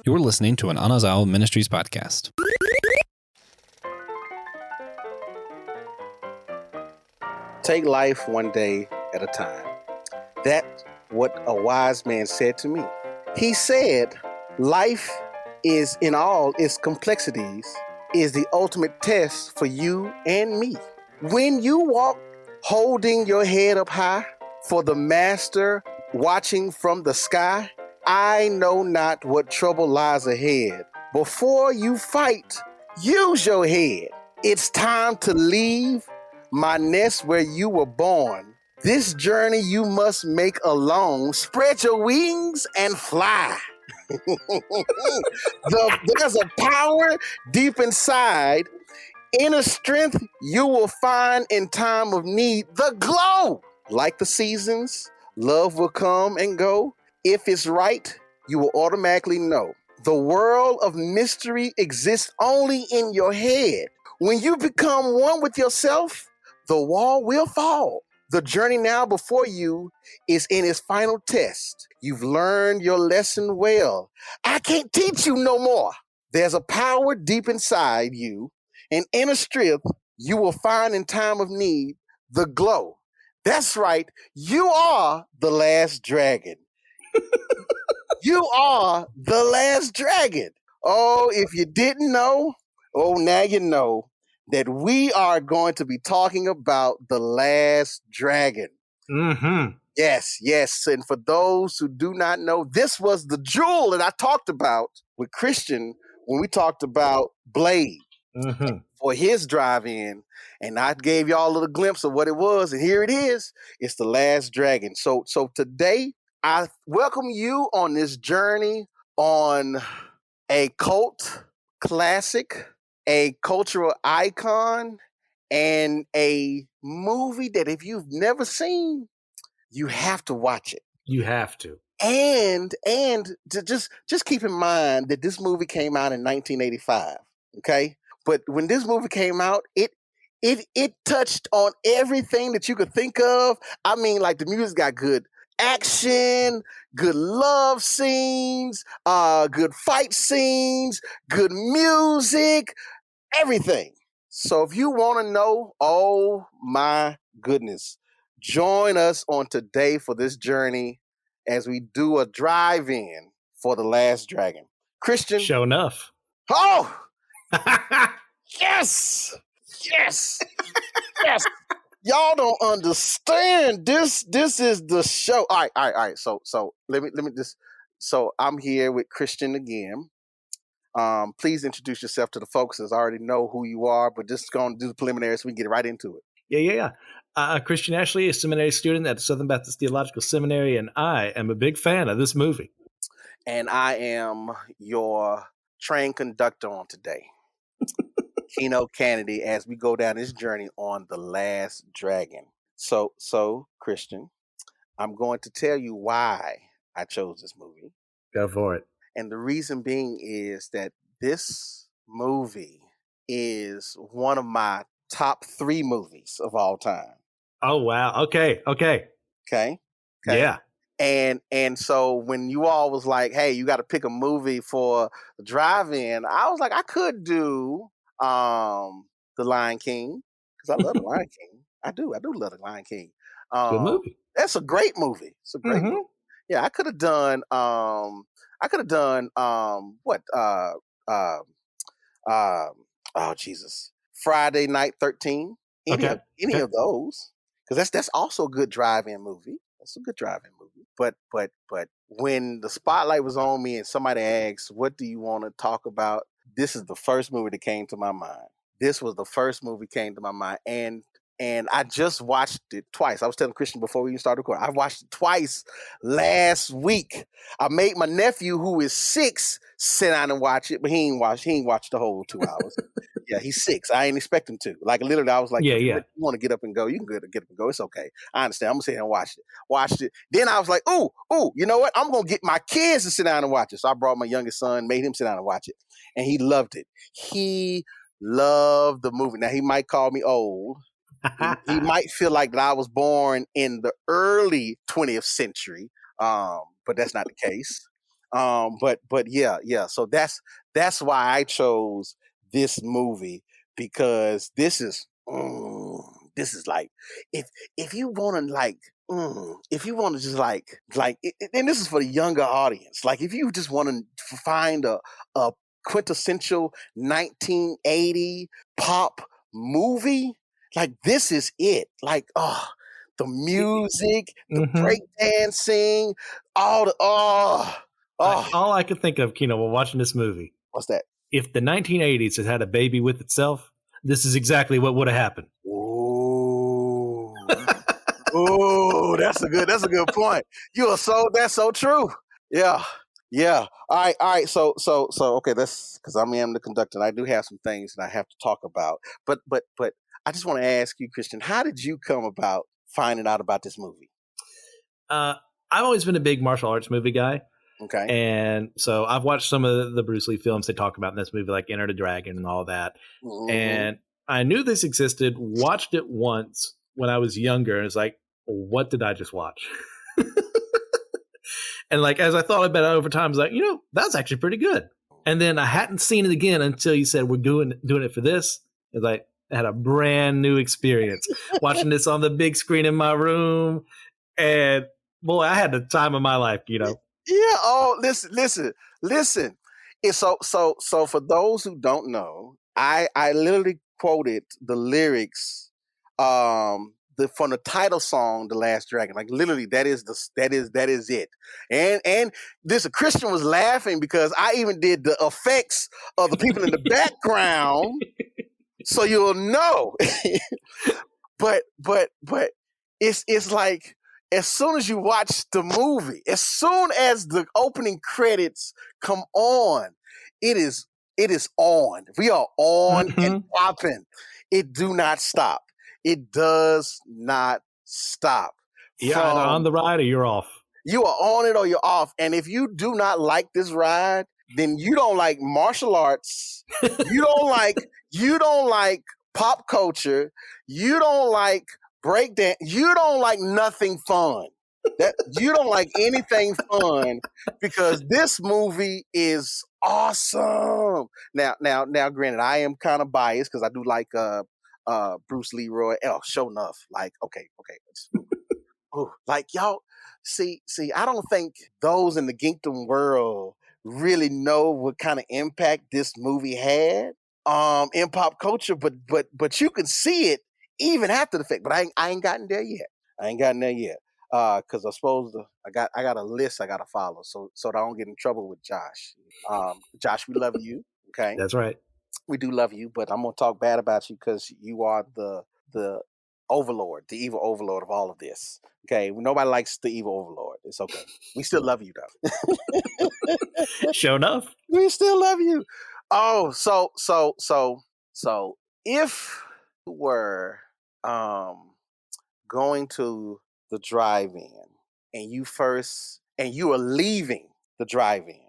You're listening to an Anazao Ministries podcast. Take life one day at a time. That's what a wise man said to me. He said, life is in all its complexities, is the ultimate test for you and me. When you walk holding your head up high for the master watching from the sky, I know not what trouble lies ahead. Before you fight, use your head. It's time to leave my nest where you were born. This journey you must make alone. Spread your wings and fly. There's a power deep inside. Inner strength you will find in time of need. The glow. Like the seasons, love will come and go. If it's right, you will automatically know. The world of mystery exists only in your head. When you become one with yourself, the wall will fall. The journey now before you is in its final test. You've learned your lesson well. I can't teach you no more. There's a power deep inside you, an inner strength you will find in time of need, the glow. That's right. You are the last dragon. You are the last dragon. Oh, if you didn't know, now you know that we are going to be talking about the last dragon. Mm-hmm. Yes. And for those who do not know, this was the jewel that I talked about with Christian when we talked about Blade for his drive-in. And I gave y'all a little glimpse of what it was. And here it is. It's the last dragon. So today, I welcome you on this journey on a cult classic, a cultural icon, and a movie that if you've never seen, you have to watch it. You have to. And to just keep in mind that this movie came out in 1985, okay? But when this movie came out, it touched on everything that you could think of. I mean, like the music got good action, good love scenes, good fight scenes, good music, everything. So if you want to know, oh my goodness, join us on today for this journey as we do a drive-in for The Last Dragon. Christian. Show enough. Oh! Yes! Y'all don't understand. This is the show. All right. So let me just. So I'm here with Christian again. Please introduce yourself to the folks that already know who you are, but just going to do the preliminaries so we can get right into it. Yeah. Christian Ashley, a seminary student at the Southern Baptist Theological Seminary, and I am a big fan of this movie. And I am your train conductor on today. Keynote candidate as we go down this journey on The Last Dragon. So Christian, I'm going to tell you why I chose this movie. Go for it. And the reason being is that this movie is one of my top 3 movies of all time. Oh, wow. Okay. Yeah. And so when you all was like, hey, you got to pick a movie for the drive-in, I was like, I could do The Lion King, because I love The Lion King. I do love The Lion King. Good movie. That's a great movie. It's a great movie. Yeah, I could have done Friday Night 13. Any of those. Because that's also a good drive-in movie. That's a good drive-in movie. But when the spotlight was on me and somebody asked, what do you want to talk about? This is the first movie that came to my mind. This was the first movie that came to my mind. And I just watched it twice. I was telling Christian before we even started recording, I watched it twice last week. I made my nephew, who is 6, sit down and watch it, but he ain't watched the whole 2 hours. Yeah, he's 6. I ain't expect him to. Like literally, I was like, if you want to get up and go, you can get up and go. It's okay. I understand. I'm gonna sit here and watch it. Then I was like, ooh, you know what? I'm gonna get my kids to sit down and watch it. So I brought my youngest son, made him sit down and watch it, and he loved it. He loved the movie. Now he might call me old. He might feel like that I was born in the early 20th century, but that's not the case. But yeah. So that's why I chose this movie, because this is like, if you want to like. If you want to just and this is for the younger audience, like if you just want to find a quintessential 1980 pop movie, like this is it. Like, the music, the breakdancing, all the All I could think of, while watching this movie, what's that? If the 1980s had had a baby with itself, this is exactly what would have happened. Ooh. Ooh, that's a good point. That's so true. Yeah. Yeah. All right. So okay, that's because I am the conductor and I do have some things that I have to talk about. But I just want to ask you, Christian, how did you come about finding out about this movie? I've always been a big martial arts movie guy. Okay. And so I've watched some of the Bruce Lee films they talk about in this movie, like Enter the Dragon and all that. Mm-hmm. And I knew this existed, watched it once when I was younger, and it's like, what did I just watch? And like, as I thought about it over time, I was like, that's actually pretty good. And then I hadn't seen it again until you said, we're doing it for this. It's like, I had a brand new experience watching this on the big screen in my room. And boy, I had the time of my life, Yeah. Oh, listen. And so for those who don't know, I literally quoted the lyrics, from the title song, "The Last Dragon." Like literally, that is it. And this Christian was laughing because I even did the effects of the people in the background, so you'll know. but it's like, as soon as you watch the movie, as soon as the opening credits come on, it is on. We are on and popping. It do not stop. It does not stop. You're either on the ride or you're off. You are on it or you're off. And if you do not like this ride, then you don't like martial arts. You don't like pop culture. You don't like breakdance. You don't like nothing fun. You don't like anything fun, because this movie is awesome. Now, granted, I am kind of biased because I do like Bruce Leroy. Oh, sure enough. Like, okay. Oh, like y'all see, I don't think those in the Geekdom world really know what kind of impact this movie had in pop culture, but you can see it even after the fact. But I ain't gotten there yet. Because I got a list I gotta follow, so I don't get in trouble with Josh. Josh, we love you. Okay, that's right. We do love you, but I'm gonna talk bad about you because you are the overlord, the evil overlord of all of this. Okay, nobody likes the evil overlord. It's okay. We still love you though. Sure enough, we still love you. Oh, so if you were going to the drive-in and you are leaving the drive-in,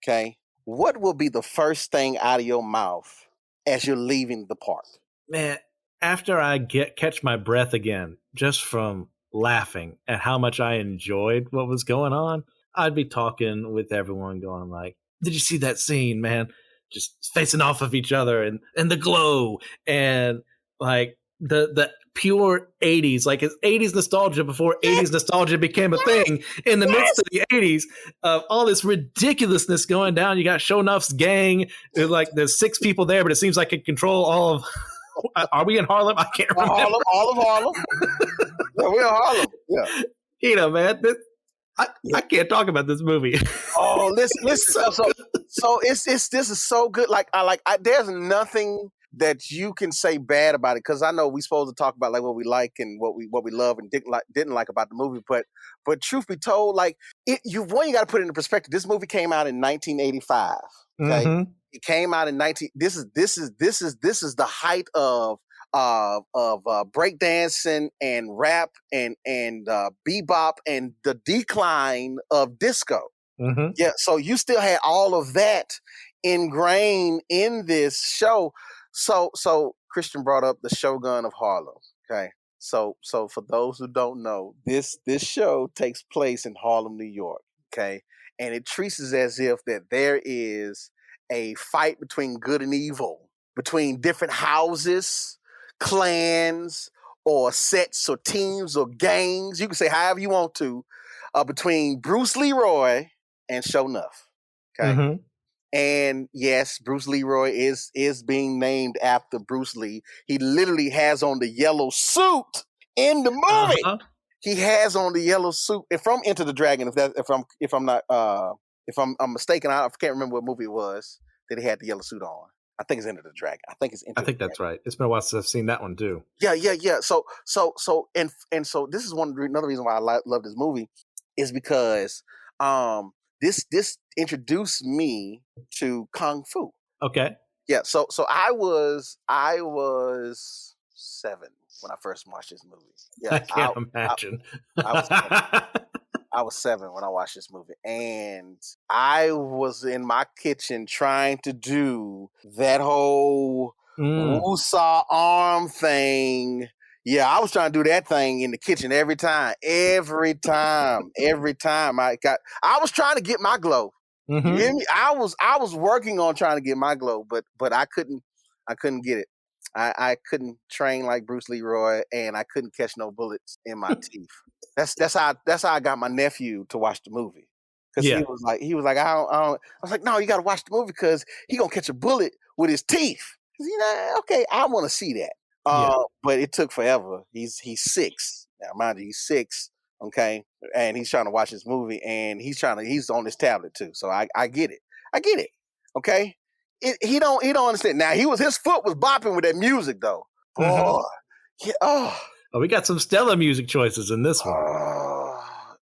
okay, what will be the first thing out of your mouth as you're leaving the park? Man, after I catch my breath again, just from laughing at how much I enjoyed what was going on, I'd be talking with everyone going like, did you see that scene, man? Just facing off of each other and the glow and like the pure 80s, like it's 80s nostalgia before 80s nostalgia became a thing. In the midst of the 80s, of all this ridiculousness going down, you got Shonough's gang. There's 6 people there, but it seems like it control all of. Are we in Harlem? I can't remember. All of Harlem. Yeah, we're in Harlem. Yeah. Man, I can't talk about this movie. Oh, listen. So this is so good. There's nothing that you can say bad about it, because I know we're supposed to talk about like what we like and what we love and didn't like about the movie. But truth be told, like you got to put it into perspective. This movie came out in 1985. Okay. Mm-hmm. It came out in This is the height of breakdancing and rap and bebop and the decline of disco. Mm-hmm. Yeah, so you still had all of that ingrained in this show. So Christian brought up the Shogun of Harlem. Okay, so for those who don't know, this show takes place in Harlem, New York. Okay. and it treats it as if that there is a fight between good and evil, between different houses, clans, or sets or teams or gangs. You can say however you want to, between Bruce Leroy and Show Nuff. Okay. Mm-hmm. And yes, Bruce Leroy is being named after Bruce Lee. He literally has on the yellow suit in the movie. Uh-huh. He has on the yellow suit. If from Enter the Dragon, if I'm mistaken, I can't remember what movie it was that he had the yellow suit on. I think it's Enter the Dragon. I think that's right. It's been a while since I've seen that one too. Yeah. So this is another reason why I love this movie is because this introduced me to Kung Fu. Okay. Yeah. So I was 7 when I first watched this movie. Yeah, I can't imagine. I was 7 when I watched this movie, and I was in my kitchen trying to do that whole Wusa arm thing. Yeah, I was trying to do that thing in the kitchen every time. I was trying to get my glow. Mm-hmm. You hear me? I was working on trying to get my glow, but I couldn't get it. I couldn't train like Bruce Leroy, and I couldn't catch no bullets in my teeth. That's how I got my nephew to watch the movie, because he was like I don't. I was like, no, you got to watch the movie because he gonna catch a bullet with his teeth. Okay, I want to see that. But it took forever. He's 6 now, mind you, he's 6. Okay, and he's trying to watch this movie, and he's on his tablet too. So I get it. Okay. He don't understand. Now his foot was bopping with that music though. Boy, we got some stellar music choices in this one.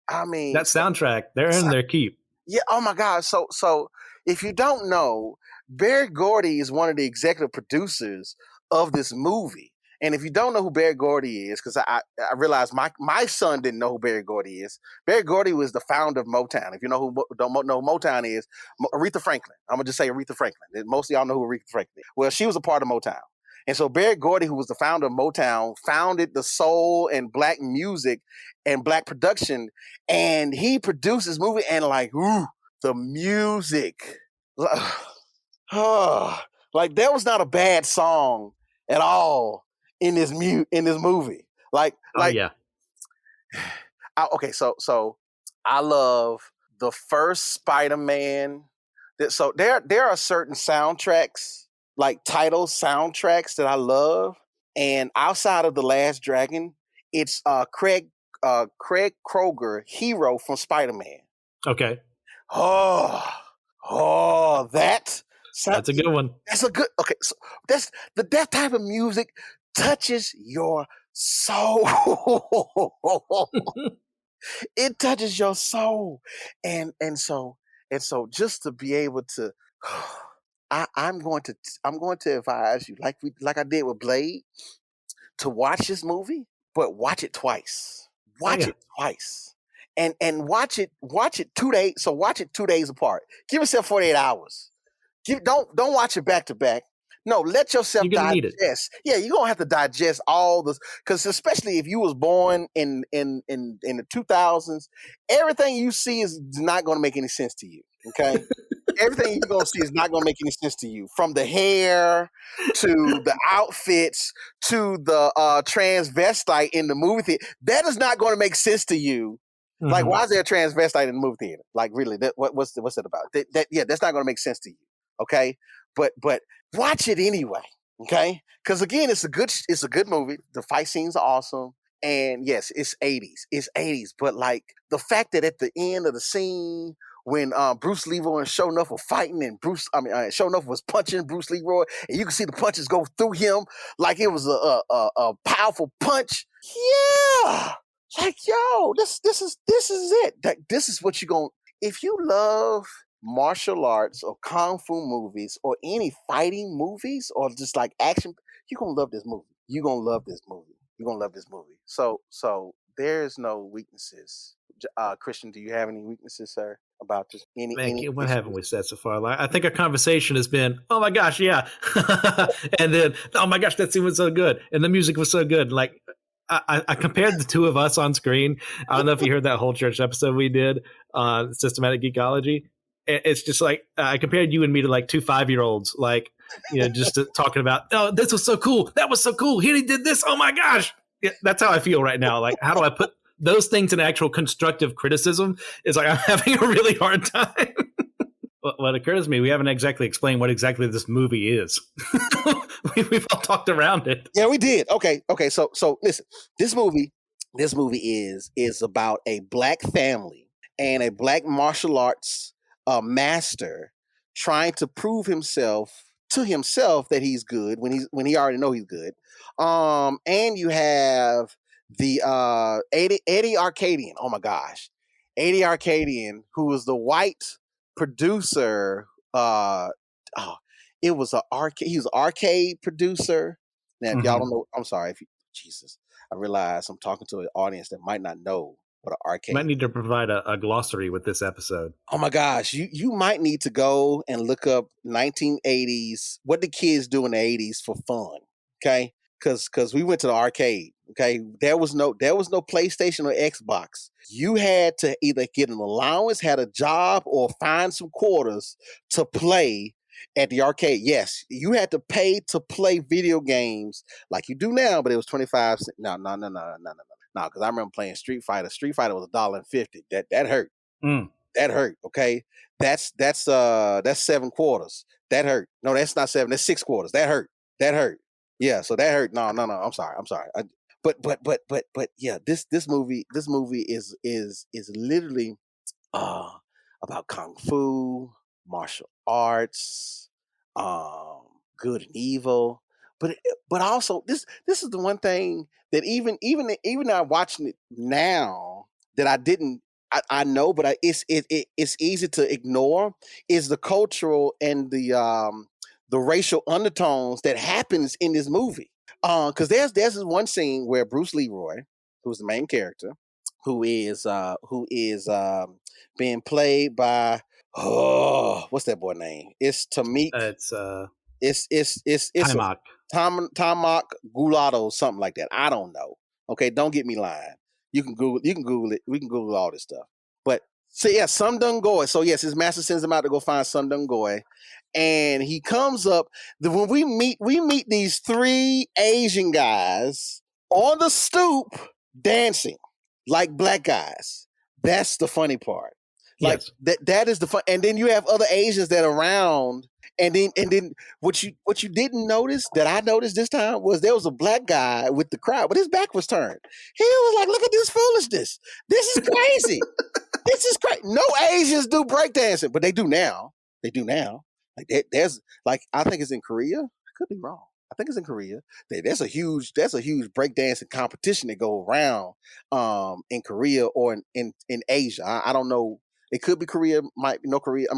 I mean, that soundtrack, they're in their keep. Yeah. Oh my God. So if you don't know, Berry Gordy is one of the executive producers of this movie. And if you don't know who Berry Gordy is, because I realized my son didn't know who Berry Gordy is. Berry Gordy was the founder of Motown. If you know who don't know who Motown is, Aretha Franklin. I'm gonna just say Aretha Franklin. Most of y'all know who Aretha Franklin is. Well, she was a part of Motown. And so Berry Gordy, who was the founder of Motown, founded the soul and black music and black production. And he produced this movie, and the music. Like there was not a bad song at all in this movie. So I love the first Spider-Man. So there are certain soundtracks, like title soundtracks, that I love. And outside of The Last Dragon, it's Craig Kroger, Hero from Spider-Man. Okay. That's a good one. That's a good. Okay, so that type of music touches your soul. It touches your soul, and so just to be able to, I'm going to advise you, like I did with Blade, to watch this movie, but watch it twice. Watch it twice. And watch it 2 days. So watch it 2 days apart. Give yourself 48 hours. Don't watch it back to back. No, let yourself digest. Yeah, you're gonna have to digest all this, because especially if you was born in the 2000s, everything you see is not gonna make any sense to you. Okay. Everything you're gonna see is not gonna make any sense to you, from the hair to the outfits to the transvestite in the movie theater. That is not gonna make sense to you. Mm-hmm. Like, why is there a transvestite in the movie theater? Like, really, what's it about? That's not gonna make sense to you. Okay, but watch it anyway. Okay, because again, it's a good movie. The fight scenes are awesome, and yes, it's 80s. But like the fact that at the end of the scene, when Bruce Leroy and Show Nuff were fighting, and Show Nuff was punching Bruce Leroy, and you can see the punches go through him like it was a powerful punch. Yeah, like, yo, this is it. This is what you're gonna. If you love martial arts or kung fu movies or any fighting movies or just like action, you're gonna love this movie. So there's no weaknesses. Christian, do you have any weaknesses, sir, about this? What haven't we said so far? I think our conversation has been, oh my gosh, yeah. And then, oh my gosh, that scene was so good. And the music was so good. Like, I compared the two of us on screen. I don't know if you heard that whole church episode we did, Systematic Geekology. It's just like I compared you and me to like two 5-year-olds, like, just talking about, oh, this was so cool, that was so cool, he did this, oh my gosh. Yeah, that's how I feel right now. Like, how do I put those things in actual constructive criticism? It's like I'm having a really hard time. What occurs to me, we haven't exactly explained what exactly this movie is. We've all talked around it. Yeah, we did. Okay. So listen, this movie is about a black family and a black martial arts master trying to prove himself to himself that he's good when he already know he's good. And you have the Eddie Arcadian. Oh my gosh, Eddie Arcadian, who was the white producer. Oh, it was an arcade. He was an arcade producer. Now, if y'all don't know, I'm sorry. Jesus, I realize I'm talking to an audience that might not know what an arcade. Might need to provide a glossary with this episode. Oh my gosh, you might need to go and look up 1980s. What did kids do in the 80s for fun? Okay, because we went to the arcade. Okay, there was no PlayStation or Xbox. You had to either get an allowance, had a job, or find some quarters to play at the arcade. Yes, you had to pay to play video games like you do now, but it was 25 cents. No, because I remember playing Street Fighter. Street Fighter was $1.50. That hurt. That hurt. Okay, that's 7 quarters. That hurt. No, that's not 7. That's 6 quarters. That hurt. Yeah, so that hurt. No. I'm sorry. But yeah, this movie is literally about kung fu, martial arts, good and evil. But also this is the one thing that even now watching it now that I didn't I know, but it's easy to ignore is the cultural and the racial undertones that happens in this movie. Because there's this one scene where Bruce Leroy, who's the main character, who is being played by what's that boy name? It's Tamik. It's Timok. Tamak Gulado, something like that. I don't know. Okay, don't get me lying. You can Google it. We can Google all this stuff. But so yeah, Sum Dung Goy. So yes, his master sends him out to go find Sum Dung Goy. And he comes up. When we meet these 3 Asian guys on the stoop dancing like black guys. That's the funny part. Like yes. that is the fun. And then you have other Asians that are around. And then what you didn't notice that I noticed this time was there was a black guy with the crowd, but his back was turned. He was like, "Look at this foolishness. This is crazy. This is crazy." No Asians do breakdancing, but they do now. Like there's like I think it's in Korea. I could be wrong. I think it's in Korea. There's a huge breakdancing competition that go around in Korea or in Asia. I don't know. It could be Korea,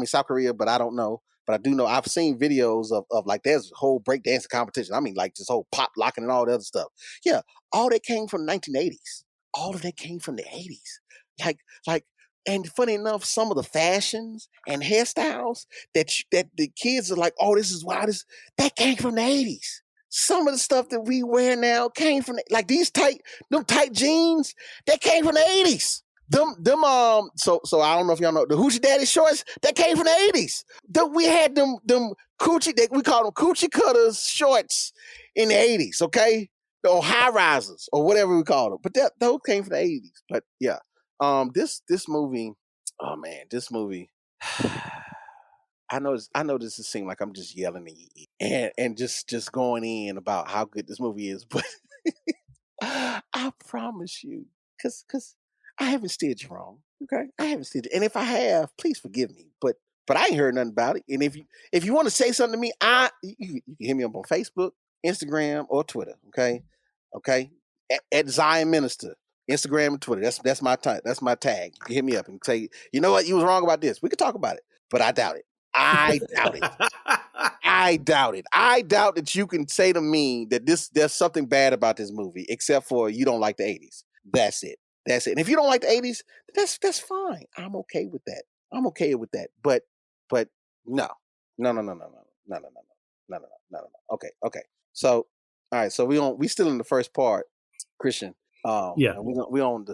South Korea, but I don't know. But I do know I've seen videos of like there's a whole breakdancing competition. I mean, like this whole pop locking and all the other stuff. Yeah, all that came from the 1980s. All of that came from the 80s. Like, and funny enough, some of the fashions and hairstyles that the kids are like, oh, this is why that came from the 80s. Some of the stuff that we wear now came from like these tight jeans that came from the 80s. So I don't know if y'all know the Hoochie Daddy shorts that came from the 80s. We had them coochie, we call them coochie cutters shorts in the 80s, okay? Or high risers or whatever we call them. But those came from the 80s. But yeah. This movie, oh man, this movie I know this is seem like I'm just yelling and just going in about how good this movie is, but I promise you, cause I haven't steered you wrong. Okay, I haven't steered you, and if I have, please forgive me. But I ain't heard nothing about it. And if you want to say something to me, you can hit me up on Facebook, Instagram, or Twitter. Okay, at Zion Minister, Instagram and Twitter. That's my tag. That's my tag. You can hit me up and say, you know what, you was wrong about this. We could talk about it, but I doubt it. I doubt it. I doubt it. I doubt that you can say to me that there's something bad about this movie, except for you don't like the 80s. That's it. And if you don't like the 80s, that's fine. I'm okay with that. But no. Okay. So all right. So we still in the first part, Christian. Yeah. And we on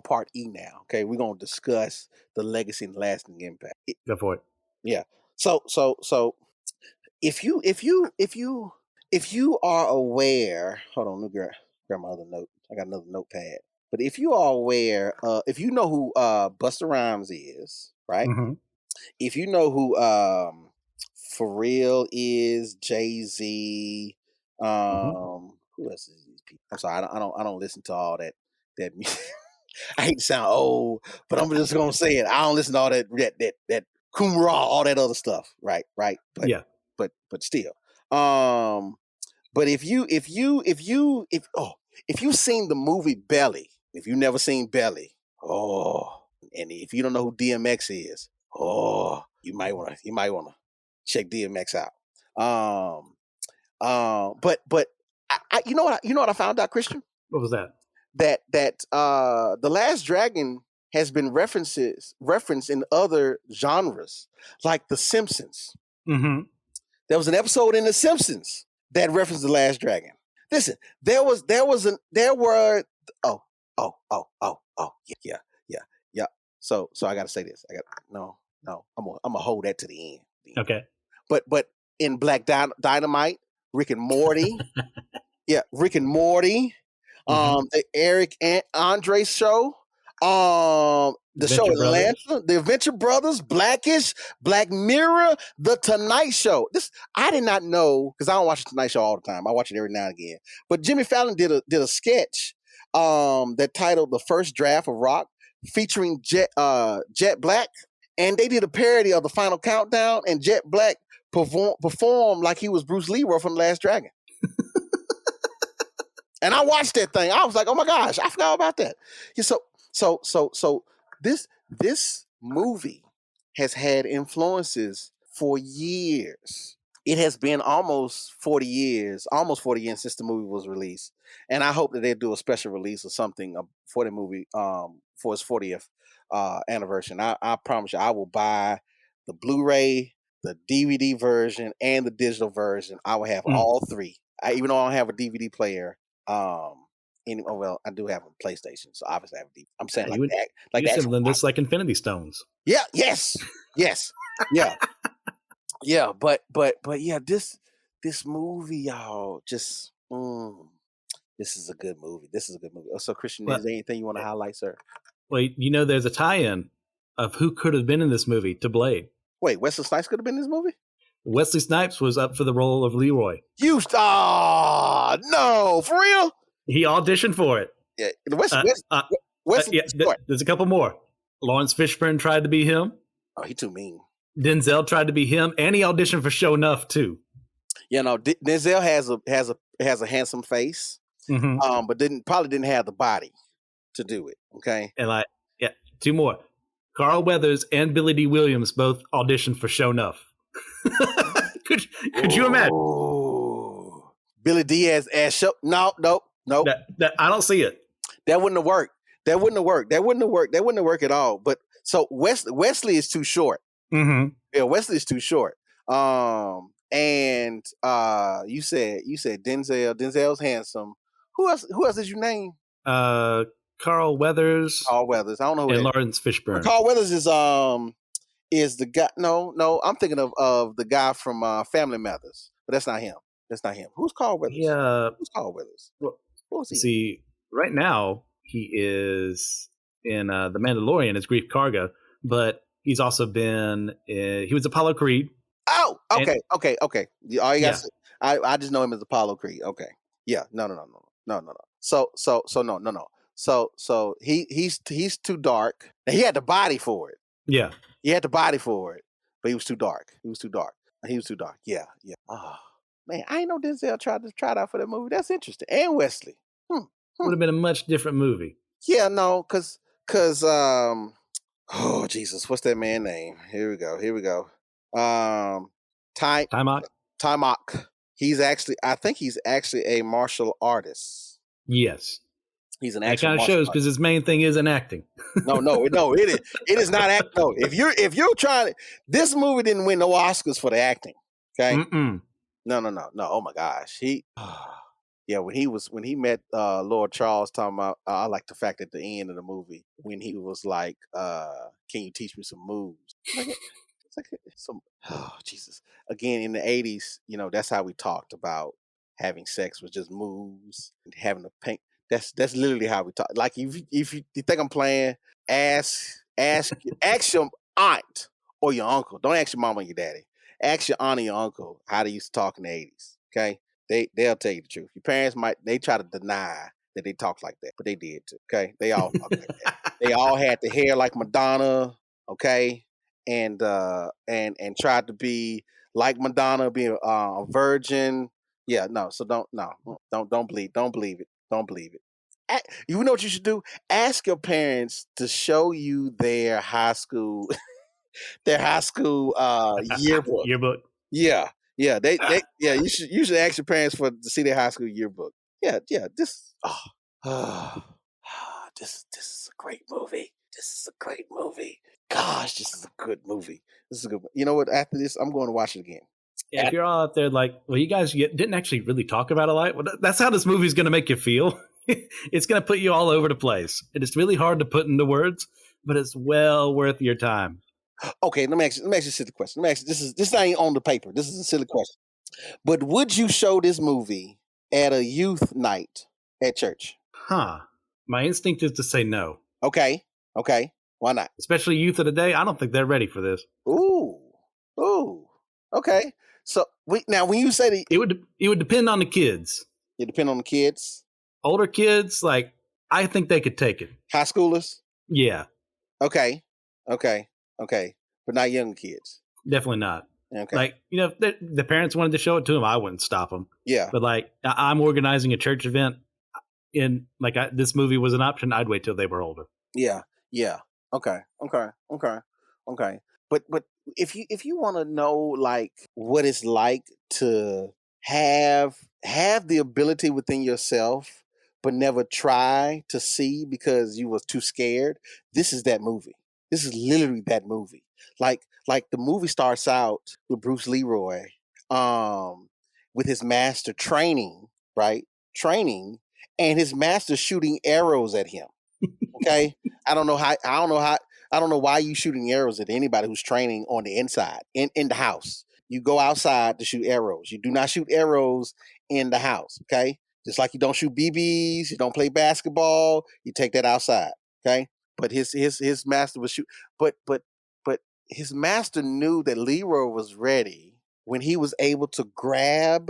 part E now. Okay, we're gonna discuss the legacy and lasting impact. Go for it. Yeah. So if you are aware, hold on, let me grab my other note. I got another notepad. But if you are aware, if you know who Busta Rhymes is, right? Mm-hmm. If you know who For is, Jay-Z, who else is these people? I'm sorry, I don't listen to all that music. I hate to sound old, but I'm just gonna say it. I don't listen to all that Kumra, all that other stuff. Right. But Yeah. but still. But if you've seen the movie Belly, if you've never seen Belly, and if you don't know who DMX is, you might wanna check DMX out. But you know what I found out, Christian? What was that? That The Last Dragon has been referenced in other genres, like The Simpsons. Mm-hmm. There was an episode in The Simpsons that referenced The Last Dragon. Listen, there were yeah. So I got to say this. I'm gonna hold that to the end. Okay. But in Black Dynamite, Rick and Morty, Rick and Morty, the Eric and Andre show, the show Atlanta, the Adventure Brothers, Blackish, Black Mirror, The Tonight Show. This I did not know, because I don't watch the Tonight Show all the time. I watch it every now and again. But Jimmy Fallon did a sketch that titled "The First Draft of Rock," featuring Jet Black, and they did a parody of the Final Countdown, and Jet Black performed like he was Bruce Leroy from The Last Dragon. And I watched that thing. I was like, oh my gosh, I forgot about that. Yeah, so this movie has had influences for years. It has been almost 40 years since the movie was released. And I hope that they do a special release or something for the movie for its 40th anniversary. I promise you, I will buy the Blu-ray, the DVD version, and the digital version. I will have all three. Even though I don't have a DVD player, I do have a PlayStation, so obviously I have a DVD. I'm saying you're similar this like Infinity Stones. Yeah, yes, yeah, yeah. But yeah, this movie, y'all, just this is a good movie. So, Christian, is there anything you want to highlight, sir? Well, there's a tie-in of who could have been in this movie to Blade. Wait, Wesley Snipes could have been in this movie? Wesley Snipes was up for the role of Leroy. No, for real? He auditioned for it. Yeah, there's a couple more. Lawrence Fishburne tried to be him. Oh, he too mean. Denzel tried to be him, and he auditioned for Show Enough too. Denzel has a handsome face, but probably didn't have the body to do it. Okay, and two more. Carl Weathers and Billy D. Williams both auditioned for Show Enough. Could you imagine? Billy D as show? No. I don't see it. That wouldn't have worked. That wouldn't have worked at all. But so Wesley is too short. Mm-hmm. Yeah, Wesley is too short. And you said Denzel. Denzel's handsome. Who else did you name? Carl Weathers. I don't know who. And Lawrence Fishburne. Carl Weathers is the guy. No, I'm thinking of the guy from Family Matters, but that's not him. Who's Carl Weathers? Yeah. Who's Carl Weathers? Who's he? See, right now he is in The Mandalorian as Grief Karga, but he's also been he was Apollo Creed. Oh, okay. All you got to say, I just know him as Apollo Creed. Okay. Yeah. No. So no. So he's too dark. Now, he had the body for it. Yeah. He had the body for it, but he was too dark. Yeah. Oh, man, I ain't know Denzel tried it out for that movie. That's interesting. And Wesley. Would have been a much different movie. Yeah, no, cause oh Jesus, what's that man's name? Here we go. Taimak. I think he's actually a martial artist. Yes. He's an actual. That kind of shows because his main thing isn't acting. No, it is not acting. No, if you're trying, this movie didn't win no Oscars for the acting. Okay. Mm-mm. No. Oh my gosh, Yeah, when he met Lord Charles, talking about I like the fact at the end of the movie when he was like, "Can you teach me some moves?" Like it's like some oh Jesus. Again, in the 80s, that's how we talked about having sex was just moves and having a paint. That's literally how we talk. Like if you think I'm playing, ask your aunt or your uncle. Don't ask your mom or your daddy. Ask your aunt or your uncle how they used to talk in the 80s. Okay, they'll tell you the truth. Your parents they try to deny that they talk like that, but they did too. Okay, they all talk like that. They all had the hair like Madonna. Okay, and tried to be like Madonna, being a virgin. Yeah, no. So don't believe it. Don't believe it. You know what you should do? Ask your parents to show you their high school yearbook. Yearbook. Yeah, yeah. Yeah. You should ask your parents to see their high school yearbook. Yeah, yeah. This is a great movie. This is a great movie. Gosh, this is a good movie. This is a good. You know what? After this, I'm going to watch it again. Yeah, if you're all out there like, well, you guys didn't actually really talk about a lot. Well, that's how this movie's going to make you feel. It's going to put you all over the place. And it's really hard to put into words, but it's well worth your time. Okay, let me ask you a silly question. This ain't on the paper. This is a silly question. But would you show this movie at a youth night at church? Huh. My instinct is to say no. Okay. Why not? Especially youth of the day. I don't think they're ready for this. Ooh. Okay. So now when you say it would depend on the kids. It depend on the kids. Older kids, like I think they could take it. High schoolers. Yeah. Okay. But not young kids. Definitely not. Okay. Like the parents wanted to show it to them, I wouldn't stop them. Yeah. But like I'm organizing a church event, and like this movie was an option. I'd wait till they were older. Yeah. Okay. But if you want to know like what it's like to have the ability within yourself, but never try to see because you was too scared, this is that movie. This is literally that movie. Like the movie starts out with Bruce Leroy, with his master training, and his master shooting arrows at him. Okay, I don't know why you shooting arrows at anybody who's training on the inside in the house. You go outside to shoot arrows. You do not shoot arrows in the house. Okay, just like you don't shoot BBs, you don't play basketball. You take that outside. Okay, but his master was shoot. But his master knew that Leroy was ready when he was able to grab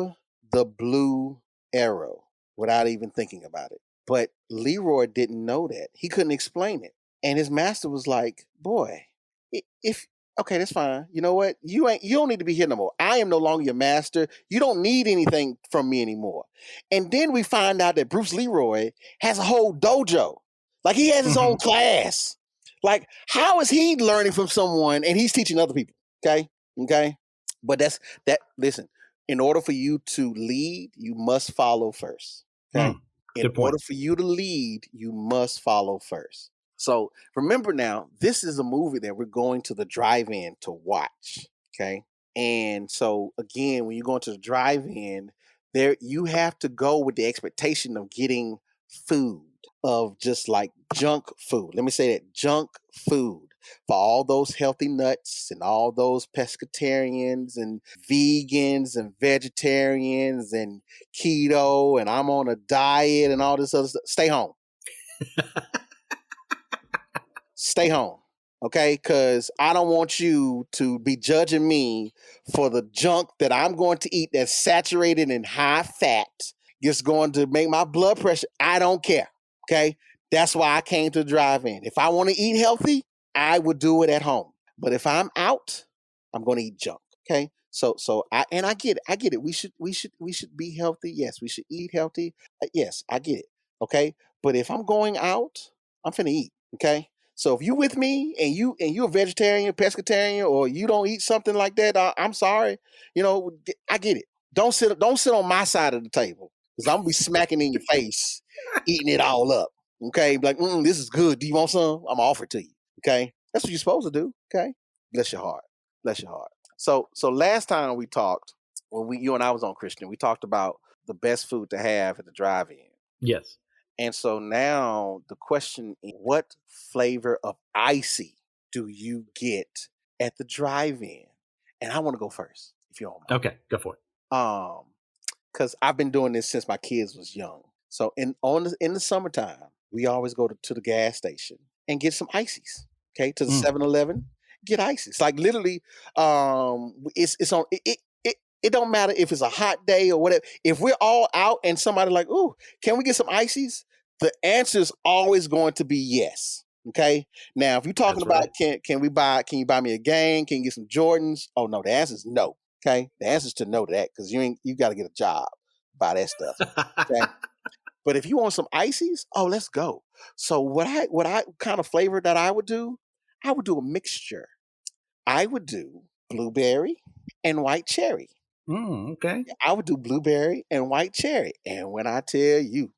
the blue arrow without even thinking about it. But Leroy didn't know that. He couldn't explain it. And his master was like, boy, okay, that's fine. You know what? You don't need to be here no more. I am no longer your master. You don't need anything from me anymore. And then we find out that Bruce Leroy has a whole dojo. Like he has his own class. Like, how is he learning from someone and he's teaching other people? Okay. But listen, in order for you to lead, you must follow first. Okay. In order for you to lead, you must follow first. So remember now, this is a movie that we're going to the drive-in to watch. Okay. And so again, when you're going to the drive-in, there you have to go with the expectation of getting food, of just like junk food. Let me say that, junk food, for all those healthy nuts and all those pescatarians and vegans and vegetarians and keto and I'm on a diet and all this other stuff. Stay home. Stay home. Okay, because I don't want you to be judging me for the junk that I'm going to eat that's saturated in high fat. It's going to make my blood pressure. I don't care. Okay, that's why I came to the drive-in. If I want to eat healthy, I would do it at home. But if I'm out, I'm going to eat junk. Okay, so I get it. We should be healthy. Yes, we should eat healthy. Yes, I get it. Okay, but if I'm going out, I'm finna eat. Okay. So if you with me and you're a vegetarian, pescatarian, or you don't eat something like that, I'm sorry. I get it. Don't sit on my side of the table because I'm gonna be smacking in your face, eating it all up. Okay, like this is good. Do you want some? I'm gonna offer it to you. Okay, that's what you're supposed to do. Okay, bless your heart. Bless your heart. So last time we talked, when you and I was on Christian, we talked about the best food to have at the drive-in. Yes. And so now the question is, what flavor of icy do you get at the drive-in? And I want to go first, if you don't mind. Okay, go for it. Because I've been doing this since my kids was young. So in the summertime, we always go to the gas station and get some ices. Okay, to the 7-Eleven, get ices. It's like literally, it's on it. It don't matter if it's a hot day or whatever. If we're all out and somebody like, "Ooh, can we get some ices?" The answer is always going to be yes. Okay. Now, if you're talking That's about can you buy me a game? Can you get some Jordans? Oh no, the answer is no. Okay. The answer is to no to that because you got to get a job, buy that stuff. Okay. But if you want some ices, oh, let's go. So what I kind of flavor that I would do a mixture. I would do blueberry and white cherry. Okay. I would do blueberry and white cherry. And when I tell you,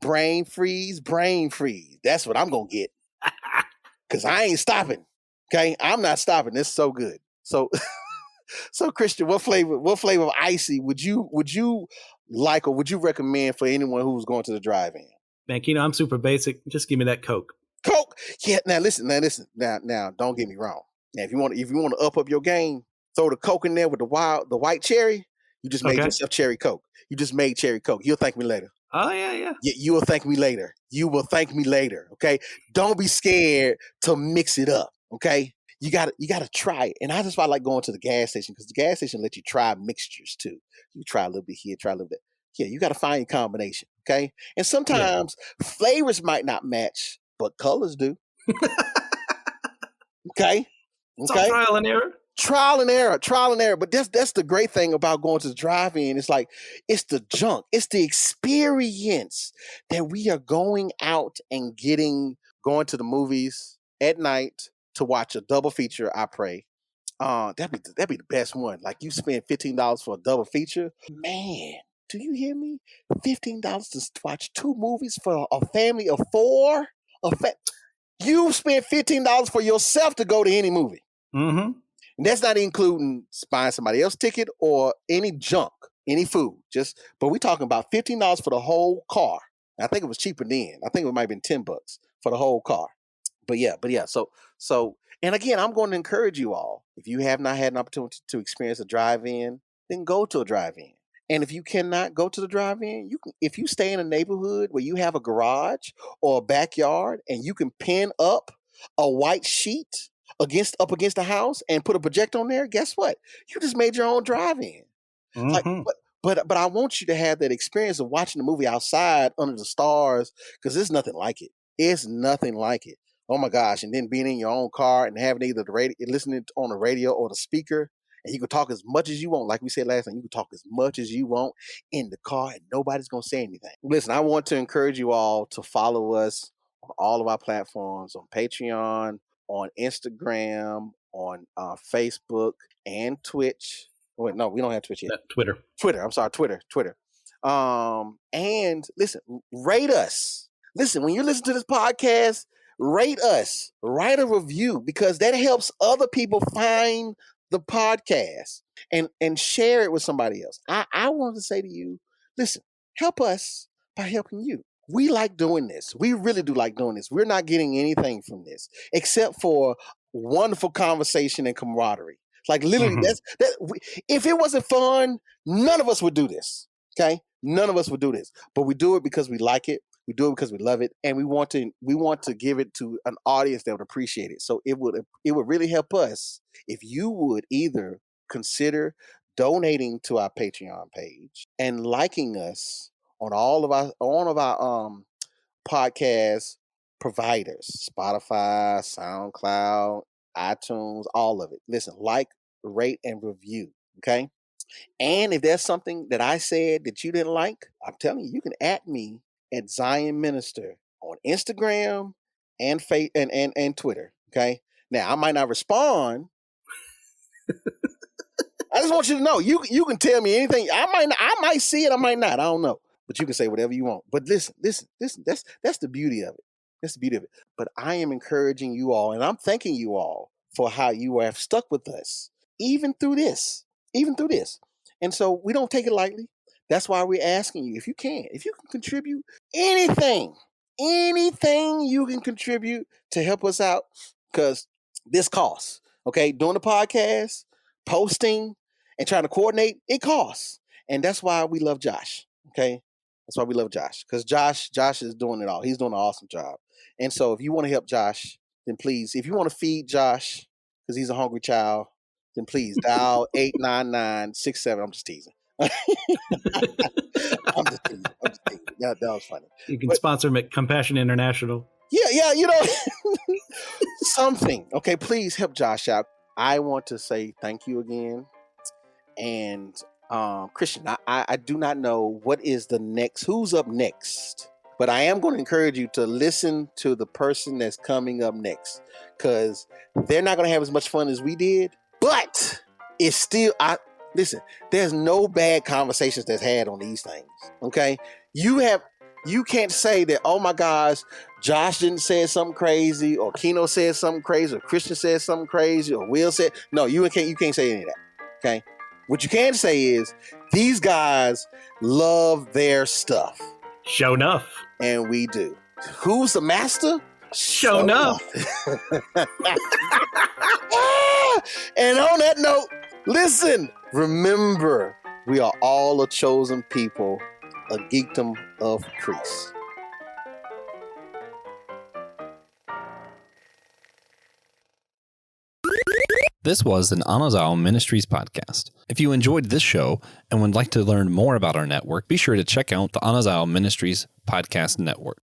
brain freeze. That's what I'm gonna get. Cause I ain't stopping. Okay, I'm not stopping. This is so good. So, so Christian, what flavor of icy would you like or would you recommend for anyone who's going to the drive-in? Man, I'm super basic. Just give me that Coke. Coke. Yeah. Now listen. Now don't get me wrong. Now if you want to up your game, throw the Coke in there with the white cherry. You just made yourself cherry Coke. You just made cherry Coke. You'll thank me later. Oh yeah. You will thank me later. You will thank me later. Okay. Don't be scared to mix it up. Okay. You gotta try it. And I just like going to the gas station because the gas station lets you try mixtures too. You try a little bit here, try a little bit. Yeah, you gotta find your combination. Okay. And sometimes flavors might not match, but colors do. Okay. It's all trial and error. Trial and error. But that's the great thing about going to the drive-in. It's like it's the junk. It's the experience that we are going out and going to the movies at night to watch a double feature. I pray. That'd be the best one. Like you spend $15 for a double feature. Man, do you hear me? $15 to watch 2 movies for a family of 4. You spend $15 for yourself to go to any movie. Mm-hmm. And that's not including buying somebody else's ticket or any junk, any food. But we're talking about $15 for the whole car. I think it was cheaper then. I think it might have been $10 for the whole car. But yeah. So, and again, I'm going to encourage you all. If you have not had an opportunity to experience a drive-in, then go to a drive-in. And if you cannot go to the drive-in, if you stay in a neighborhood where you have a garage or a backyard and you can pin up a white sheet up against the house and put a projector on there, guess what? You just made your own drive-in. Mm-hmm. But I want you to have that experience of watching the movie outside under the stars because there's nothing like it. It's nothing like it. Oh my gosh! And then being in your own car and having either the radio, listening on the radio or the speaker, and you can talk as much as you want. Like we said last time, you can talk as much as you want in the car, and nobody's gonna say anything. Listen, I want to encourage you all to follow us on all of our platforms on Patreon, on Instagram, on Facebook, and Twitch. Wait, no, we don't have Twitch yet. Twitter. I'm sorry, Twitter. And listen, rate us. Listen, when you listen to this podcast, rate us. Write a review because that helps other people find the podcast and share it with somebody else. I wanted to say to you, listen, help us by helping you. We like doing this. We really do like doing this. We're not getting anything from this except for wonderful conversation and camaraderie. Like literally, if it wasn't fun, none of us would do this. Okay, none of us would do this, but we do it because we like it. We do it because we love it, and we want to give it to an audience that would appreciate it. So it would really help us if you would either consider donating to our Patreon page and liking us on all of our podcast providers, Spotify, SoundCloud, iTunes, all of it. Listen, like, rate, and review. Okay. And if there's something that I said that you didn't like, I'm telling you, you can at me at Zion Minister on Instagram and Twitter. Okay. Now I might not respond. I just want you to know you can tell me anything. I might see it, I might not. I don't know. But you can say whatever you want. But listen. That's the beauty of it. That's the beauty of it. But I am encouraging you all, and I'm thanking you all for how you have stuck with us, even through this. And so we don't take it lightly. That's why we're asking you, if you can contribute anything you can contribute to help us out, because this costs. Okay, doing the podcast, posting, and trying to coordinate, it costs. And that's why we love Josh. Okay, that's why we love Josh, because Josh is doing it all. He's doing an awesome job. And so if you want to help Josh, then please, if you want to feed Josh because he's a hungry child, then please dial 899-67. I'm just teasing. I'm just teasing. That was funny. You can sponsor Compassion International. Yeah, something. Okay, please help Josh out. I want to say thank you again. And Christian, I do not know what is the next, who's up next, but I am going to encourage you to listen to the person that's coming up next, because they're not going to have as much fun as we did, but it's still, listen, there's no bad conversations that's had on these things. Okay. You can't say that, oh my gosh, Josh didn't say something crazy, or Keno said something crazy, or Christian said something crazy, or Will said, no, you can't say any of that. Okay. What you can say is these guys love their stuff. Show enough. And we do. Who's the master? Show enough. And on that note, listen, remember, we are all a chosen people, a geekdom of priests. This was an Anazao Ministries podcast. If you enjoyed this show and would like to learn more about our network, be sure to check out the Anazao Ministries Podcast Network.